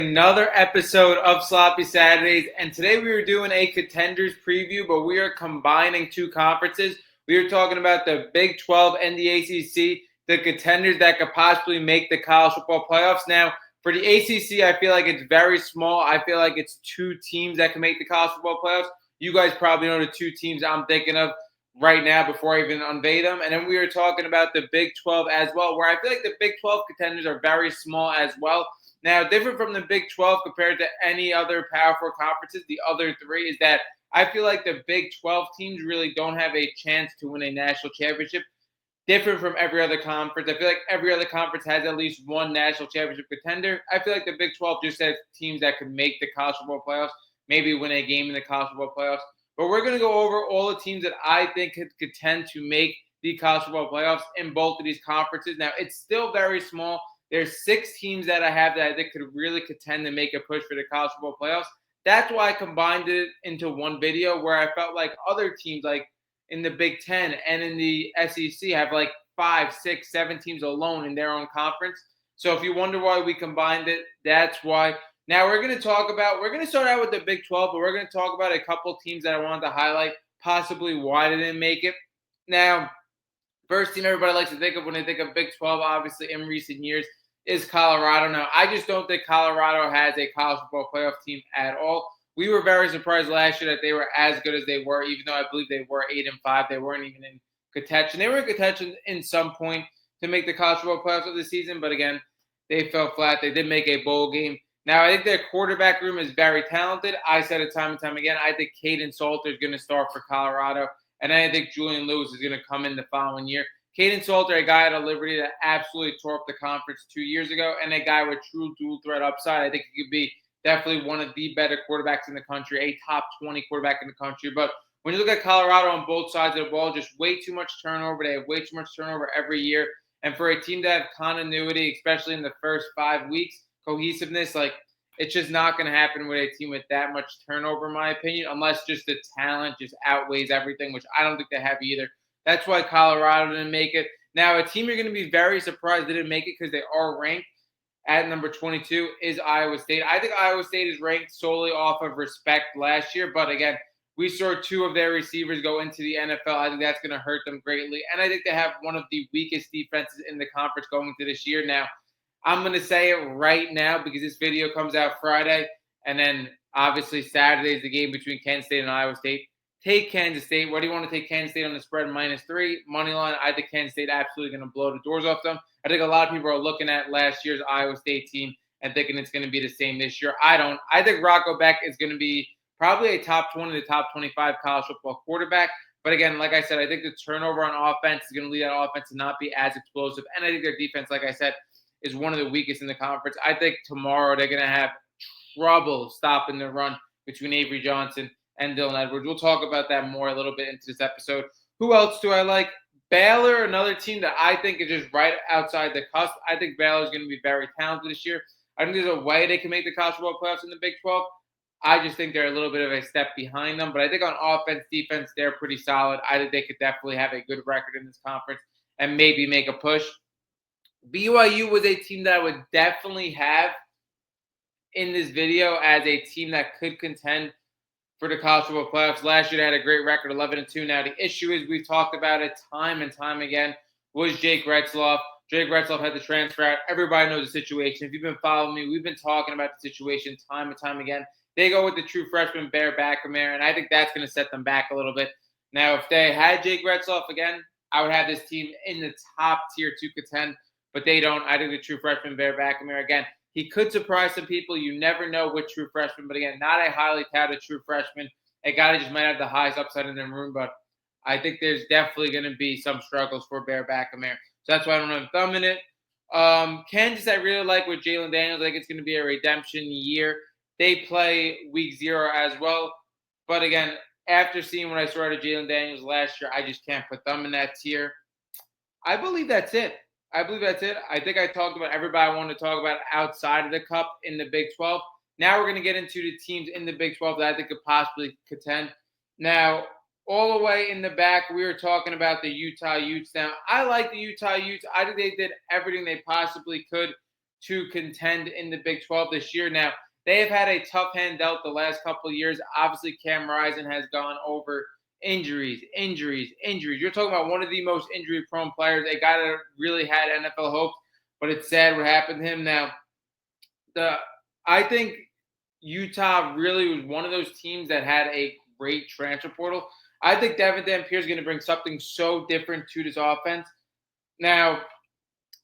Another episode of Sloppy Saturdays, and today we are doing a Contenders Preview, but we are combining two conferences. We are talking about the Big 12 and the ACC, the contenders that could possibly make the college football playoffs. Now, for the ACC, I feel like it's very small. I feel like it's two teams that can make the college football playoffs. You guys probably know the two teams I'm thinking of right now before I even unveil them. And then we are talking about the Big 12 as well, where I feel like the Big 12 contenders are very small as well. Now, different from the Big 12 compared to any other Power 4 conferences, the other three, is that I feel like the Big 12 teams really don't have a chance to win a national championship. Different from every other conference. I feel like every other conference has at least one national championship contender. I feel like the Big 12 just has teams that could make the college football playoffs, maybe win a game in the college football playoffs. But we're going to go over all the teams that I think could contend to make the college football playoffs in both of these conferences. Now, it's still very small. There's 6 teams that I have that I think could really contend to make a push for the college football playoffs. That's why I combined it into one video where I felt like other teams like in the Big 10 and in the SEC have like 5, 6, 7 teams alone in their own conference. So if you wonder why we combined it, that's why. Now we're going to start out with the Big 12, but we're going to talk about a couple teams that I wanted to highlight, possibly why they didn't make it. Now, first team everybody likes to think of when they think of Big 12, obviously in recent years, is Colorado. Now, I just don't think Colorado has a college football playoff team at all. We were very surprised last year that they were as good as they were, even though I believe they were 8-5. They weren't even in contention. They were in contention in some point to make the college football playoffs of the season, but again, they fell flat. They did make a bowl game. Now, I think their quarterback room is very talented. I said it time and time again. I think Caden Salter is going to start for Colorado, and I think Julian Lewis is going to come in the following year. Caden Salter, a guy out of Liberty that absolutely tore up the conference 2 years ago, and a guy with true dual threat upside. I think he could be definitely one of the better quarterbacks in the country, a top 20 quarterback in the country. But when you look at Colorado on both sides of the ball, just way too much turnover. They have way too much turnover every year. And for a team to have continuity, especially in the first 5 weeks, cohesiveness, like it's just not going to happen with a team with that much turnover, in my opinion, unless just the talent just outweighs everything, which I don't think they have either. That's why Colorado didn't make it. Now, a team you're going to be very surprised they didn't make it because they are ranked at number 22 is Iowa State. I think Iowa State is ranked solely off of respect last year. But again, we saw 2 of their receivers go into the NFL. I think that's going to hurt them greatly. And I think they have one of the weakest defenses in the conference going into this year. Now, I'm going to say it right now because this video comes out Friday. And then obviously Saturday is the game between Kansas State and Iowa State. Take Kansas State. What do you want to take Kansas State on the spread -3? Money line, I think Kansas State absolutely going to blow the doors off them. I think a lot of people are looking at last year's Iowa State team and thinking it's going to be the same this year. I don't. I think Rocco Beck is going to be probably a top 20 to top 25 college football quarterback. But again, like I said, I think the turnover on offense is going to lead that offense to not be as explosive. And I think their defense, like I said, is one of the weakest in the conference. I think tomorrow they're going to have trouble stopping the run between Avery Johnson and Dylan Edwards. We'll talk about that more a little bit into this episode. Who else do I like? Baylor, another team that I think is just right outside the cusp. I think Baylor is going to be very talented this year. I think there's a way they can make the college football playoffs in the Big 12. I just think they're a little bit of a step behind them. But I think on offense, defense, they're pretty solid. I think they could definitely have a good record in this conference and maybe make a push. BYU was a team that I would definitely have in this video as a team that could contend for the college football playoffs. Last year, they had a great record, 11-2. Now, the issue is we've talked about it time and time again, was Jake Retzloff. Jake Retzloff had to transfer out. Everybody knows the situation. If you've been following me, we've been talking about the situation time and time again. They go with the true freshman, Bear Backamere, and I think that's going to set them back a little bit. Now, if they had Jake Retzloff again, I would have this team in the top tier to contend, but they don't. I think the true freshman, Bear Backamere, again, he could surprise some people. You never know with true freshman. But again, not a highly touted true freshman. A guy that just might have the highest upside in the room. But I think there's definitely going to be some struggles for Bear Backamere. So that's why I don't have a thumb in it. Kansas, I really like with Jalen Daniels. I think it's going to be a redemption year. They play week 0 as well. But again, after seeing what I saw out of Jalen Daniels last year, I just can't put them in that tier. I believe that's it. I think I talked about everybody I wanted to talk about outside of the cup in the Big 12. Now we're going to get into the teams in the Big 12 that I think could possibly contend. Now, all the way in the back, we were talking about the Utah Utes. Now, I like the Utah Utes. I think they did everything they possibly could to contend in the Big 12 this year. Now, they have had a tough hand dealt the last couple of years. Obviously, Cam Rising has gone over injuries. You're talking about one of the most injury-prone players, a guy that really had NFL hopes, but it's sad what happened to him. Now, I think Utah really was one of those teams that had a great transfer portal. I think Devin Dampier is going to bring something so different to this offense. Now,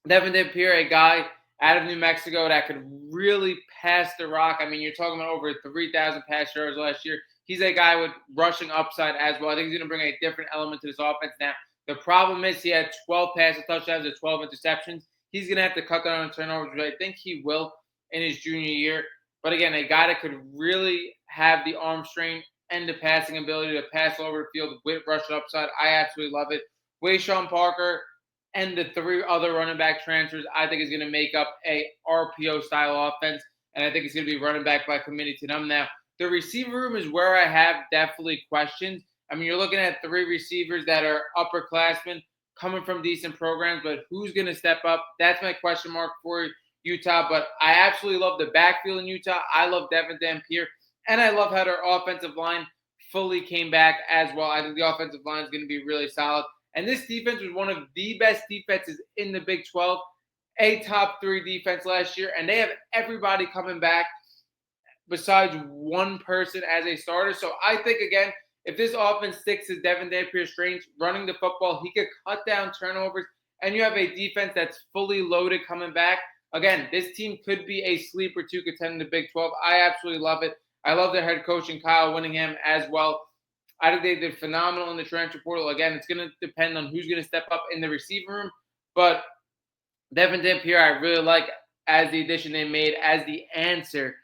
Devin Dampier, a guy out of New Mexico that could really pass the rock. I mean, you're talking about over 3,000 pass yards last year. He's a guy with rushing upside as well. I think he's going to bring a different element to this offense. Now, the problem is he had 12 passing touchdowns and 12 interceptions. He's going to have to cut down on turnovers, which I think he will in his junior year. But again, a guy that could really have the arm strength and the passing ability to pass all over the field with rushing upside. I absolutely love it. Wayshawn Parker and the 3 other running back transfers, I think is going to make up a RPO-style offense, and I think it's going to be running back by committee to them. Now, the receiver room is where I have definitely questions. I mean, you're looking at 3 receivers that are upperclassmen coming from decent programs, but who's going to step up? That's my question mark for Utah, but I absolutely love the backfield in Utah. I love Devin Dampier, and I love how their offensive line fully came back as well. I think the offensive line is going to be really solid. And this defense was one of the best defenses in the Big 12, a top 3 defense last year, and they have everybody coming back besides one person as a starter. So I think, again, if this offense sticks to Devin Dampier's strengths, running the football, he could cut down turnovers, and you have a defense that's fully loaded coming back. Again, this team could be a sleeper to contend in the Big 12. I absolutely love it. I love their head coach and Kyle Whittingham as well. I think they did phenomenal in the transfer portal. Again, it's going to depend on who's going to step up in the receiver room. But Devin Dampier, I really like as the addition they made as the answer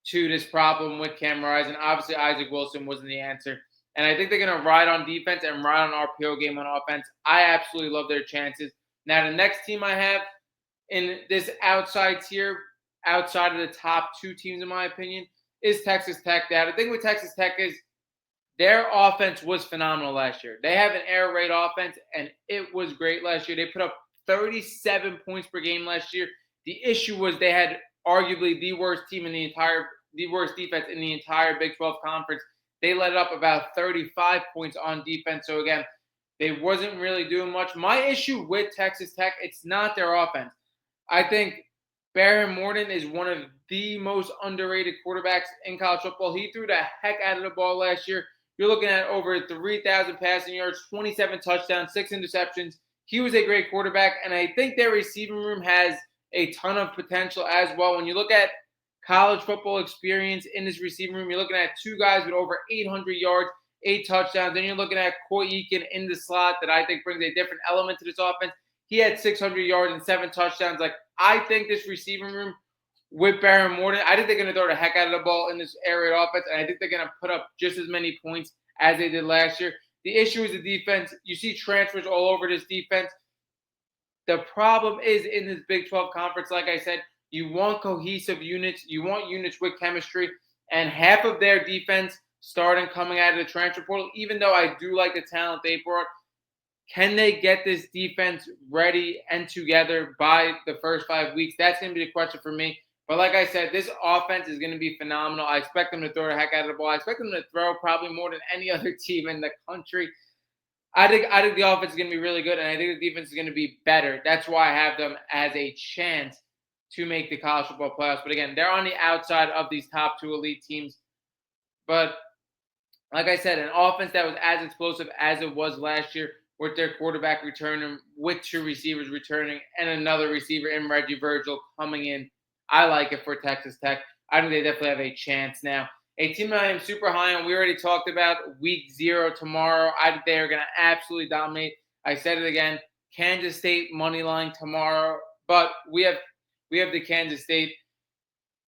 to this problem with Cam Rising. Obviously, Isaac Wilson wasn't the answer. And I think they're going to ride on defense and ride on RPO game on offense. I absolutely love their chances. Now, the next team I have in this outside tier, outside of the top 2 teams, in my opinion, is Texas Tech. Now, the thing with Texas Tech is their offense was phenomenal last year. They have an air raid offense, and it was great last year. They put up 37 points per game last year. The issue was they had arguably the worst defense in the entire Big 12 conference. They let up about 35 points on defense. So again, they wasn't really doing much. My issue with Texas Tech, it's not their offense. I think Barron Morton is one of the most underrated quarterbacks in college football. He threw the heck out of the ball last year. You're looking at over 3,000 passing yards, 27 touchdowns, 6 interceptions. He was a great quarterback, and I think their receiving room has a ton of potential as well. When you look at college football experience in this receiving room, you're looking at 2 guys with over 800 yards, 8 touchdowns. Then you're looking at Coy Eakin in the slot that I think brings a different element to this offense. He had 600 yards and 7 touchdowns. Like, I think this receiving room with Barron Morton, I think they're going to throw the heck out of the ball in this air raid offense, and I think they're going to put up just as many points as they did last year. The issue is the defense. You see transfers all over this defense. The problem is in this Big 12 conference, like I said, you want cohesive units. You want units with chemistry, and half of their defense starting coming out of the transfer portal, even though I do like the talent they brought, can they get this defense ready and together by the first 5 weeks? That's going to be the question for me. But like I said, this offense is going to be phenomenal. I expect them to throw the heck out of the ball. I expect them to throw probably more than any other team in the country. I think the offense is going to be really good, and I think the defense is going to be better. That's why I have them as a chance to make the college football playoffs. But again, they're on the outside of these top 2 elite teams. But like I said, an offense that was as explosive as it was last year, with their quarterback returning, with 2 receivers returning, and another receiver in Reggie Virgil coming in. I like it for Texas Tech. I think they definitely have a chance now. A team that I am super high on, we already talked about week 0 tomorrow. I think they are going to absolutely dominate. I said it again, Kansas State money line tomorrow. But we have the Kansas State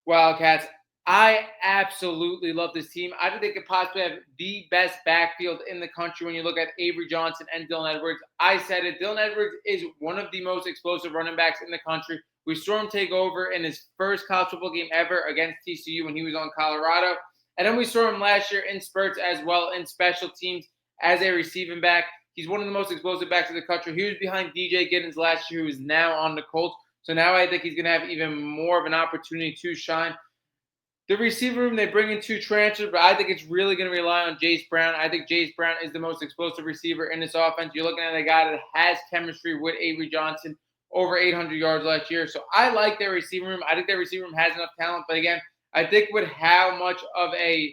Wildcats. I absolutely love this team. I think they could possibly have the best backfield in the country when you look at Avery Johnson and Dylan Edwards. I said it. Dylan Edwards is one of the most explosive running backs in the country. We saw him take over in his first college football game ever against TCU when he was on Colorado. And then we saw him last year in spurts as well in special teams as a receiving back. He's one of the most explosive backs in the country. He was behind DJ Giddens last year, who is now on the Colts. So now I think he's going to have even more of an opportunity to shine. The receiver room, they bring in 2 transfers, but I think it's really going to rely on Jace Brown. I think Jace Brown is the most explosive receiver in this offense. You're looking at a guy that has chemistry with Avery Johnson, over 800 yards last year. So I like their receiver room. I think their receiver room has enough talent. But again, I think with how much of a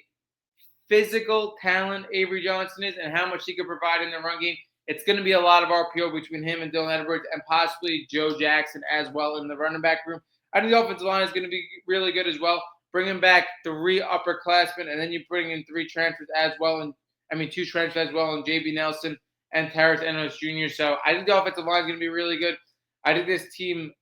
physical talent Avery Johnson is and how much he could provide in the run game, it's going to be a lot of RPO between him and Dylan Edwards and possibly Joe Jackson as well in the running back room. I think the offensive line is going to be really good as well. Bringing back 3 upperclassmen, and then you bring in 3 transfers as well, and 2 transfers as well, and JB Nelson and Terrace Enos Jr. So I think the offensive line is going to be really good. I think this team,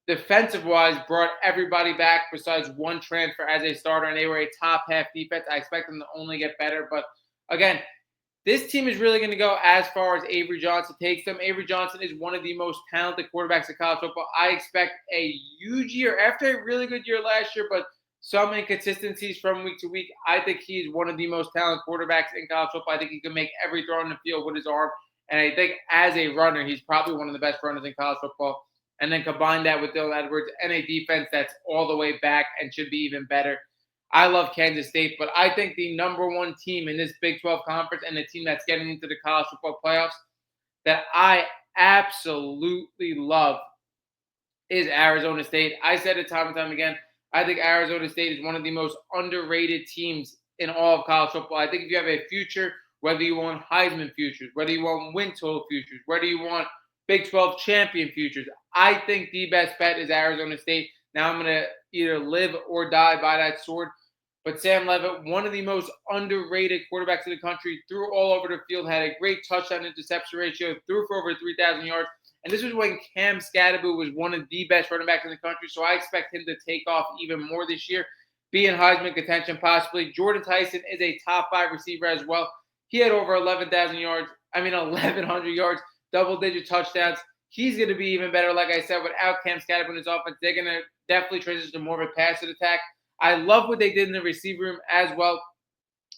defensive-wise, brought everybody back besides 1 transfer as a starter, and they were a top-half defense. I expect them to only get better. But, again, this team is really going to go as far as Avery Johnson takes them. Avery Johnson is one of the most talented quarterbacks in college football. I expect a huge year after a really good year last year, but some inconsistencies from week to week. I think he's one of the most talented quarterbacks in college football. I think he can make every throw on the field with his arm. And I think as a runner, he's probably one of the best runners in college football. And then combine that with Dylan Edwards and a defense that's all the way back and should be even better. I love Kansas State, but I think the number 1 team in this Big 12 conference and the team that's getting into the college football playoffs that I absolutely love is Arizona State. I said it time and time again. I think Arizona State is one of the most underrated teams in all of college football. I think if you have a future, whether you want Heisman futures, whether you want win total futures, whether you want Big 12 champion futures, I think the best bet is Arizona State. Now I'm going to either live or die by that sword. But Sam Leavitt, one of the most underrated quarterbacks in the country, threw all over the field, had a great touchdown interception ratio, threw for over 3,000 yards. And this was when Cam Scadaboo was one of the best running backs in the country. So I expect him to take off even more this year, be in Heisman contention possibly. Jordan Tyson is a top 5 receiver as well. He had over 1,100 yards, double-digit touchdowns. He's going to be even better, like I said, without Cam Scadaboo in his offense. They're going to definitely transition to more of a passive attack. I love what they did in the receiver room as well.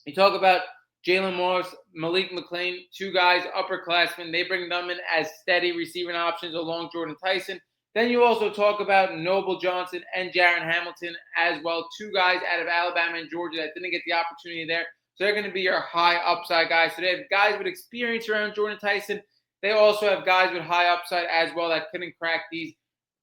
You talk about Jalen Morris, Malik McLean, 2 guys, upperclassmen. They bring them in as steady receiving options along Jordan Tyson. Then you also talk about Noble Johnson and Jaron Hamilton as well, 2 guys out of Alabama and Georgia that didn't get the opportunity there. So they're going to be your high upside guys. So they have guys with experience around Jordan Tyson. They also have guys with high upside as well that couldn't crack these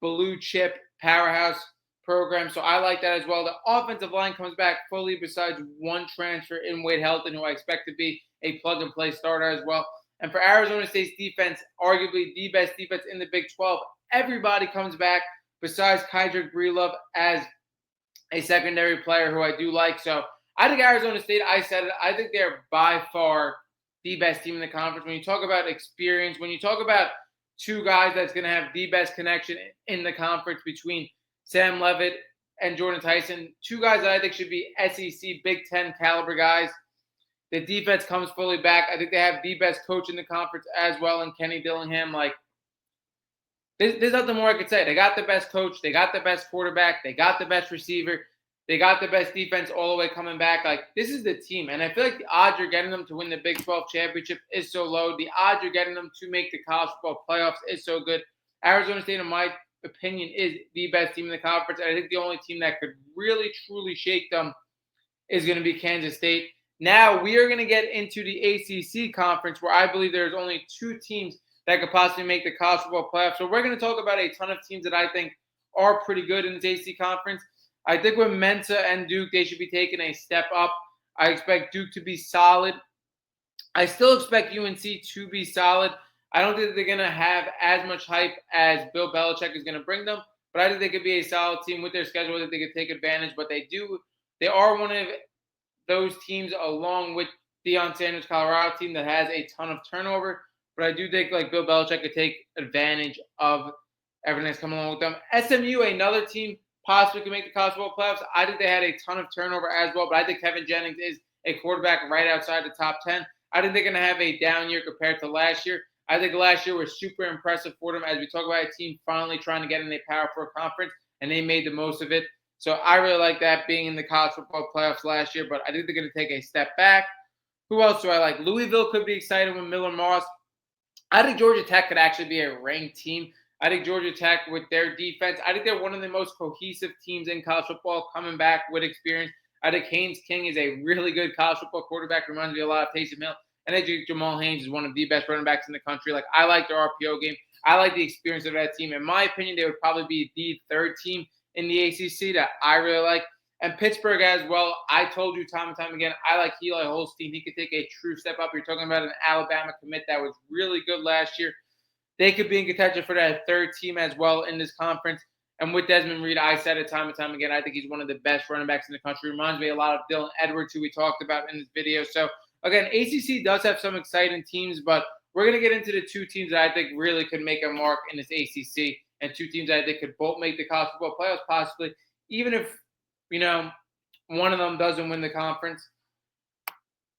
blue chip powerhouse program. So I like that as well. The offensive line comes back fully besides 1 transfer in Wade Helton, who I expect to be a plug-and-play starter as well. And for Arizona State's defense, arguably the best defense in the Big 12, everybody comes back besides Kydrick Breelove as a secondary player who I do like. So I think Arizona State, I said it, I think they're by far the best team in the conference. When you talk about experience, when you talk about 2 guys that's going to have the best connection in the conference between Sam Leavitt and Jordan Tyson, 2 guys that I think should be SEC Big 10 caliber guys. The defense comes fully back. I think they have the best coach in the conference as well in Kenny Dillingham. Like, there's nothing more I could say. They got the best coach. They got the best quarterback. They got the best receiver. They got the best defense all the way coming back. Like, this is the team. And I feel like the odds you're getting them to win the Big 12 championship is so low. The odds you're getting them to make the college football playoffs is so good. Arizona State, in my opinion, is the best team in the conference. And I think the only team that could really, truly shake them is going to be Kansas State. Now, we are going to get into the ACC conference, where I believe there's only 2 teams that could possibly make the college football playoffs. So we're going to talk about a ton of teams that I think are pretty good in this ACC conference. I think with Mensa and Duke, they should be taking a step up. I expect Duke to be solid. I still expect UNC to be solid. I don't think they're going to have as much hype as Bill Belichick is going to bring them, but I think they could be a solid team with their schedule that they could take advantage. But they are one of those teams, along with Deion Sanders' Colorado team, that has a ton of turnover. But I do think like Bill Belichick could take advantage of everything that's coming along with them. SMU, another team, possibly can make the college football playoffs. I think they had a ton of turnover as well, but I think Kevin Jennings is a quarterback right outside the top 10. I think they're going to have a down year compared to last year. I think last year was super impressive for them as we talk about a team finally trying to get in a Power 4 conference, and they made the most of it. So I really like that being in the college football playoffs last year, but I think they're going to take a step back. Who else do I like? Louisville could be excited with Miller Moss. I think Georgia Tech could actually be a ranked team. I think Georgia Tech, with their defense, I think they're one of the most cohesive teams in college football, coming back with experience. I think Haynes King is a really good college football quarterback. Reminds me a lot of Taysom Hill. And I think Jamal Haynes is one of the best running backs in the country. Like, I like their RPO game. I like the experience of that team. In my opinion, they would probably be the third team in the ACC that I really like. And Pittsburgh as well. I told you time and time again, I like Eli Holstein. He could take a true step up. You're talking about an Alabama commit that was really good last year. They could be in contention for that third team as well in this conference. And with Desmond Reed, I said it time and time again, I think he's one of the best running backs in the country. Reminds me a lot of Dylan Edwards, who we talked about in this video. So, again, ACC does have some exciting teams, but we're going to get into the two teams that I think really could make a mark in this ACC, and two teams that I think could both make the college football playoffs possibly, even if, one of them doesn't win the conference.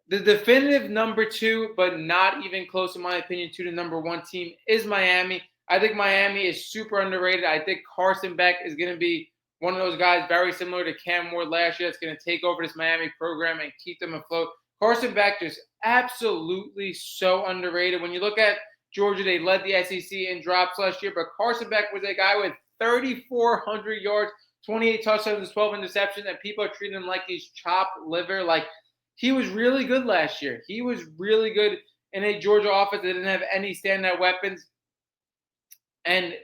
The definitive number two, but not even close, in my opinion, to the number one team is Miami. I think Miami is super underrated. I think Carson Beck is going to be one of those guys very similar to Cam Ward last year that's going to take over this Miami program and keep them afloat. Carson Beck just absolutely so underrated. When you look at Georgia, they led the SEC in drops last year, but Carson Beck was a guy with 3,400 yards, 28 touchdowns, and 12 interceptions, and people are treating him like he's chopped liver. Like, he was really good last year. He was really good in a Georgia offense that didn't have any standout weapons. And,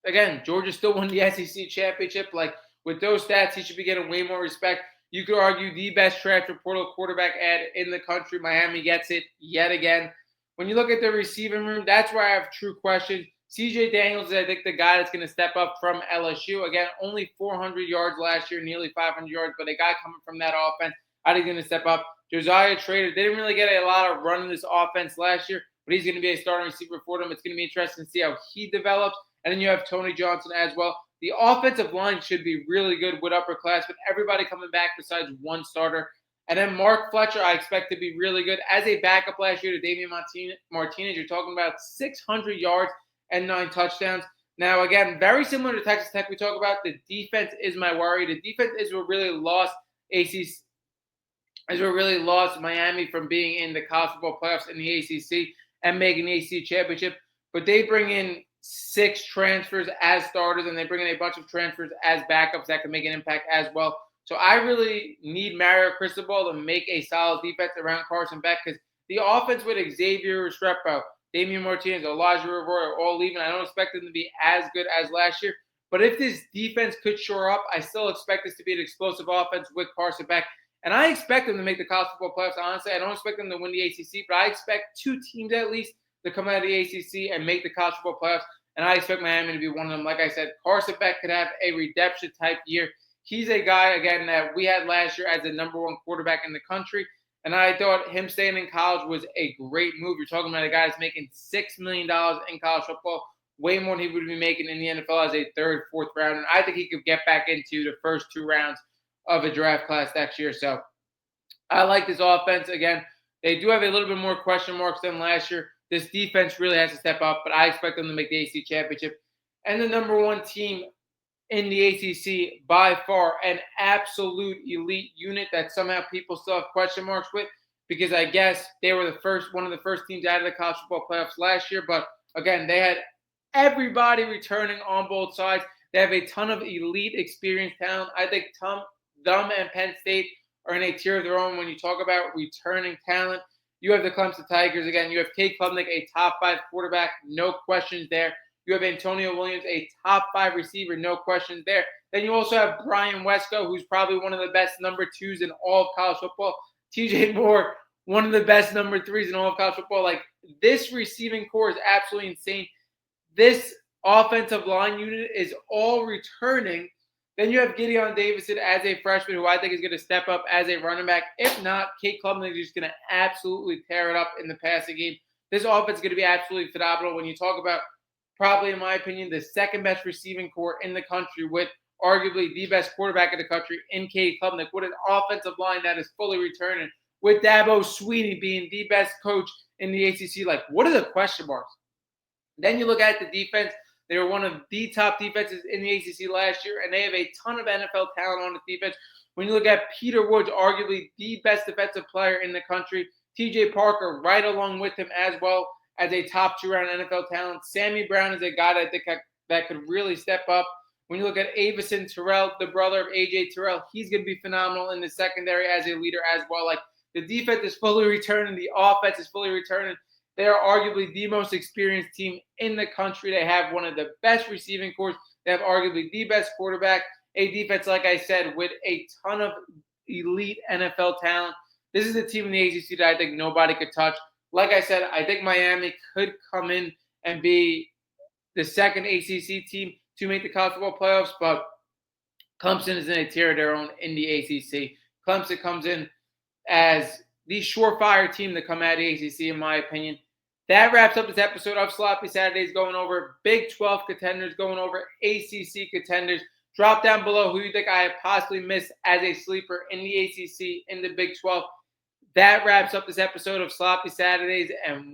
again, Georgia still won the SEC championship. Like, with those stats, he should be getting way more respect. You could argue the best transfer portal quarterback ad in the country. Miami gets it yet again. When you look at the receiving room, that's where I have true questions. C.J. Daniels is, I think, the guy that's going to step up from LSU. Again, only 400 yards last year, nearly 500 yards, but a guy coming from that offense, I think, going to step up. Josiah Trader, they didn't really get a lot of run in this offense last year, but he's going to be a starting receiver for them. It's going to be interesting to see how he develops. And then you have Tony Johnson as well. The offensive line should be really good with upperclassmen. Everybody coming back besides one starter. And then Mark Fletcher, I expect to be really good. As a backup last year to Damian Martinez, you're talking about 600 yards and 9 touchdowns. Now, again, very similar to Texas Tech we talk about. The defense is my worry. The defense is what really lost Miami from being in the college football playoffs in the ACC and making the ACC championship. But they bring in 6 transfers as starters, and they bring in a bunch of transfers as backups that can make an impact as well. So I really need Mario Cristobal to make a solid defense around Carson Beck, because the offense with Xavier Restrepo, Damian Martinez, Elijah Roy are all leaving. I don't expect them to be as good as last year. But if this defense could shore up, I still expect this to be an explosive offense with Carson Beck. And I expect them to make the college football playoffs. Honestly, I don't expect them to win the ACC, but I expect 2 teams at least to come out of the ACC and make the college football playoffs. And I expect Miami to be one of them. Like I said, Carson Beck could have a redemption type year. He's a guy, again, that we had last year as the number one quarterback in the country. And I thought him staying in college was a great move. You're talking about a guy that's making $6 million in college football, way more than he would be making in the NFL as a 3rd, 4th round. And I think he could get back into the first 2 rounds of a draft class next year. So I like this offense. Again, they do have a little bit more question marks than last year. This defense really has to step up, but I expect them to make the ACC championship. And the number one team in the ACC, by far, an absolute elite unit that somehow people still have question marks with, because I guess they were one of the first teams out of the college football playoffs last year. But again, they had everybody returning on both sides. They have a ton of elite experienced talent. I think Dum and Penn State are in a tier of their own when you talk about returning talent. You have the Clemson Tigers. Again, you have Cade Klubnik, a top 5 quarterback, no questions there. You have Antonio Williams, a top 5 receiver, no questions there. Then you also have Brian Wesco, who's probably one of the best number 2s in all of college football. TJ Moore, one of the best number 3s in all of college football. Like, this receiving core is absolutely insane. This offensive line unit is all returning. Then you have Gideon Davison as a freshman, who I think is going to step up as a running back. If not, Cade Klubnik is just going to absolutely tear it up in the passing game. This offense is going to be absolutely phenomenal. When you talk about, probably, in my opinion, the 2nd best receiving core in the country, with arguably the best quarterback in the country in Cade Klubnik, with an offensive line that is fully returning, with Dabo Swinney being the best coach in the ACC. Like, what are the question marks? Then you look at the defense. They were one of the top defenses in the ACC last year, and they have a ton of NFL talent on the defense. When you look at Peter Woods, arguably the best defensive player in the country, TJ Parker right along with him as well as a top 2-round NFL talent. Sammy Brown is a guy that I think that could really step up. When you look at Avison Terrell, the brother of AJ Terrell, he's going to be phenomenal in the secondary as a leader as well. Like, the defense is fully returning, the offense is fully returning. They are arguably the most experienced team in the country. They have one of the best receiving corps. They have arguably the best quarterback. A defense, like I said, with a ton of elite NFL talent. This is a team in the ACC that I think nobody could touch. Like I said, I think Miami could come in and be the second ACC team to make the college football playoffs, but Clemson is in a tier of their own in the ACC. Clemson comes in as the surefire team to come out of the ACC, in my opinion. That wraps up this episode of Sloppy Saturdays, going over Big 12 contenders, going over ACC contenders. Drop down below who you think I have possibly missed as a sleeper in the ACC, in the Big 12. That wraps up this episode of Sloppy Saturdays, and